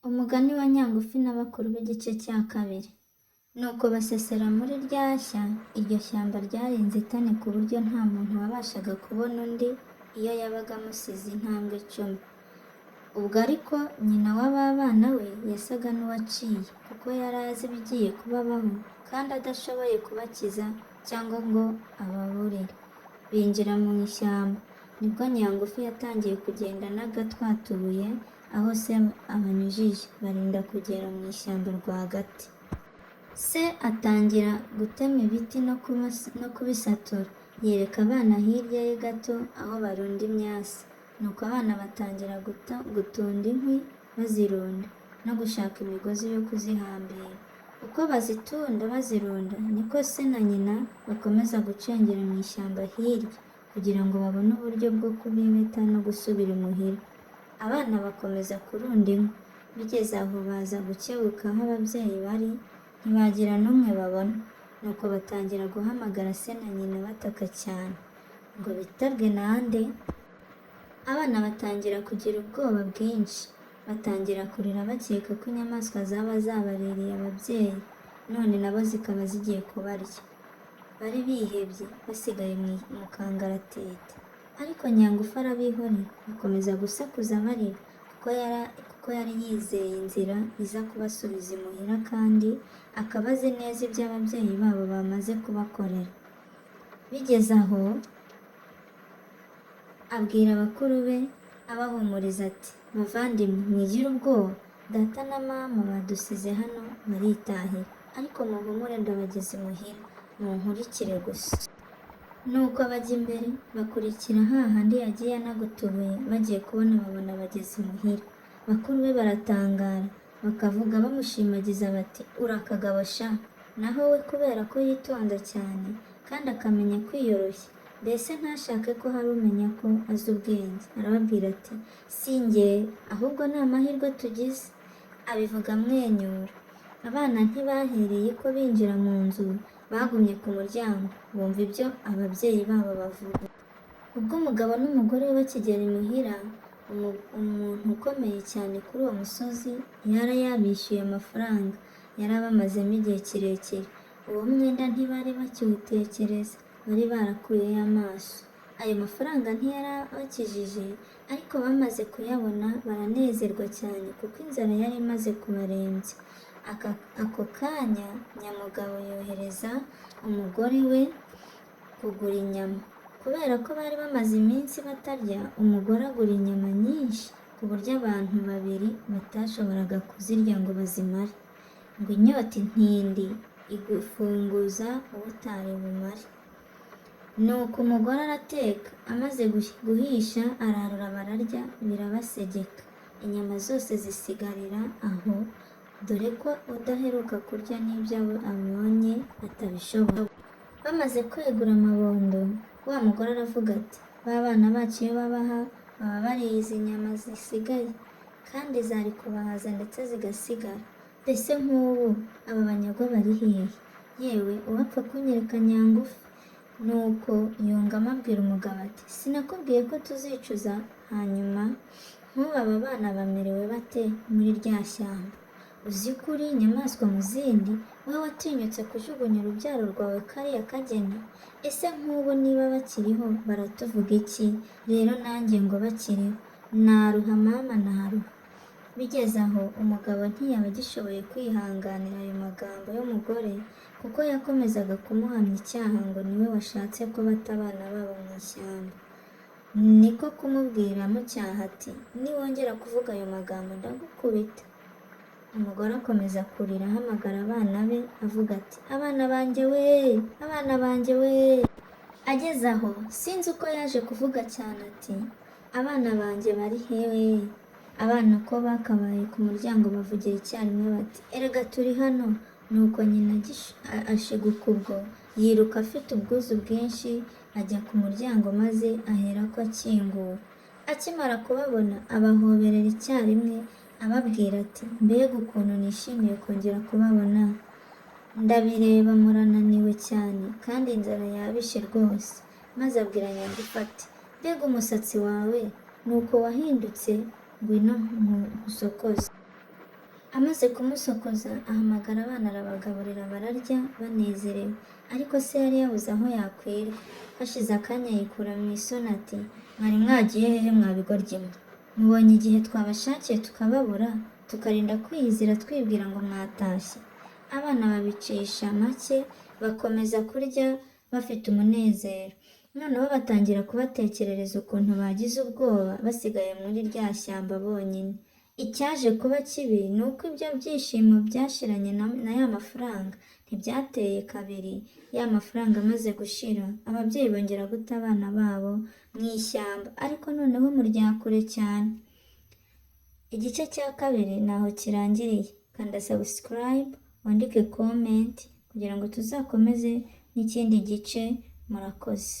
Umugani wa Nyangufi n'abakuru b'igice cya kabiri. Nuko basesera muri rya shya, iryo shyamba ryari inzitane ku buryo nta muntu wabashaga kubona undi iyo yabaga amusize intambwe 10. Ubwo ariko nyina w'aba bana we yasaga n'uwaciye, kuko yari azi ibigiye kubabaho kandi adashoboye kubakiza cyangwa ngo ababurire. Binjira mu ishyamba. Nibwo Nyangufi yatangiye kugenda n'agatwatuye aho se abanyujije, barinda kugera mu ishyamba rwagati. Se atangira gutema ibiti no kubisatura, yereka abana hirya ye gato aho barunda imyasi. Nuko abana batangira gutunda inkwi bazirunda no gushaka imigozi yo kuzihambira. Uko bazitunda bazirunda, niko se na nyina bakomeza gucengera mu ishyamba hirya kugira ngo babone uburyo bwo kubibeta no gusubira imuhira. Abana bakomeza kurunda inkwi. Bigeze aho baza gukebuka aho ababyeyi bari, ntibagira n'umwe babona. Nuko batangira guhamagara se na nyina bataka cyane ngo bitabwe nande. Abana batangira kugira ubwoba bwinshi, batangira kurira bakeka ko inyamaswa zaba zabaririye ababyeyi, none nabo zikaba zigiye kubarya. Bari bihebye, basigaye mu kangaratete. Ariko Nyangufi arabihorera, bakomeza gusakuza barira, kuko yari yizeye inzira iza kubasubiza imuhira, kandi akaba azi neza ibyo ababyeyi babo bamaze kubakorera. Bigeze aho abwira bakuru be abahumuriza ati, bavandimwe mwigire ubwoba, data na mama badusize hano baritahira, ariko muhumure ndabageze imuhira, munkurikire gusa. Nuko bajya imbere bakurikira hahandi yagiye anagutubuye. Bagiye kubona babona bageze imuhira. Bakuru be baratangara, bakavuga bamushimagiza bati, urakagabo sha. Naho we kubera ko yitonda cyane kandi akamenya kwiyoroshya, mbese ntashake ko hari umenya ko azi ubwenge, arababwira ati, si njye ahubwo ni amahirwe tugize. Abivuga amwenyura. Abana ntibahereye ko binjira mu nzu, bagumye ku muryango bumva ibyo ababyeyi babo bavuga. Ubwo umugabo n'umugore we bakigera imuhira, umuntu ukomeye cyane kuri uwo musozi yari yabishyuye amafaranga yari abamazemo igihe kirekire. Uwo mwenda ntibari bakiwutekereza, bari barakuyeyo amaso. Ayo mafaranga ntiyarabakijije, ariko bamaze kuyabona baranezerwa cyane kuko inzara yari imaze kubarembya. Ako kanya Nyamugabo yohereza umugore we kugura inyama. Kubera ko bari bamaze iminsi batarya, umugore agura inyama nyinshi ku buryo abantu babiri batashoboraga kuzirya ngo bazimare, ngo inyota intindi igufunguza ubutari bumare. Nuko umugore arateka, amaze guhisha ararura bararya birabasegeka, inyama zose zisigarira aho, dore ko udaheruka kurya n'ibyo abonye atabishobora. Bamaze kwegura amabondo, wa mugore aravuga ati, ba bana bacu iyo babaha baba bariye izi nyama zisigaye, kandi zari kubahaza ndetse zigasigara. Mbese nk'ubu aba banyagwa bari hehe? Yewe uwapfa kunyereka Nyangufi. Nuko yungamo abwira umugabo ati, sinakubwiye ko tuzicuza? Hanyuma nk'ubu aba bana bamerewe bate muri rya shyamba? Uzi ko uri inyamaswa mu zindi, wowe watinyutse kujugunya urubyaro rwawe kariya kageni? Ese nk'ubu niba bakiriho baratuvuga iki? Rero nanjye ngo bakiriho naruha mama, naruha. Bigeze aho umugabo ntiyaba agishoboye kwihanganira ayo magambo y'umugore, kuko yakomezaga kumuhamya icyaha ngo niwe washatse ko bata abana babo mu ishyamba. Niko kumubwira mucyaha ati, niwongera kuvuga ayo magambo ndagukubita. Umugore akomeza kurira ahamagara abana be avuga ati, abana banjye we, abana banjye we. Ageze aho sinzi uko yaje kuvuga cyane ati, abana banjye bari hewe? Abana uko bakabaye ku muryango bavugira icyarimwe bati, erega turi hano. Nuko nyina ashiguka ubwo, yiruka afite ubwuzu bwinshi, ajya ku muryango maze ahera ko akingura. Akimara kubabona abahoberera icyarimwe, ababwira ati, mbega ukuntu nishimiye kongera kubabona. Ndabireba murananiwe cyane kandi inzara yabishe rwose. Maze abwira Nyangufi ati, mbega umusatsi wawe nuko wahindutse, ngwino nkusokoze. Amaze kumusokoza ahamagara abana arabagaburira bararya banezerewe, ariko se yari yabuze aho yakwirwa. Hashize akanya yikura mu isoni ati, mwari mwagiye hehe mwa bigoryi mwe? Mubonye igihe twabashakiye tukababura, tukarinda kwiyizira twibwira ngo mwatashye. Abana babicisha make bakomeza kurya bafite umunezero. Noneho batangira kubatekerereza ukuntu bagize ubwoba basigaye muri rya shyamba bonyine. Icyaje kuba kibi ni uko ibyo byishimo byashiranye na ya mafaranga ntibyateye kabiri. Ya mafaranga amaze gushira, ababyeyi bongera guta abana babo mu ishyamba, ariko noneho mu rya kure cyane. Igice cya kabiri naho kirangiriye. Kanda subscribe, wandike comment kugira ngo tuzakomeze n'ikindi gice. Murakoze.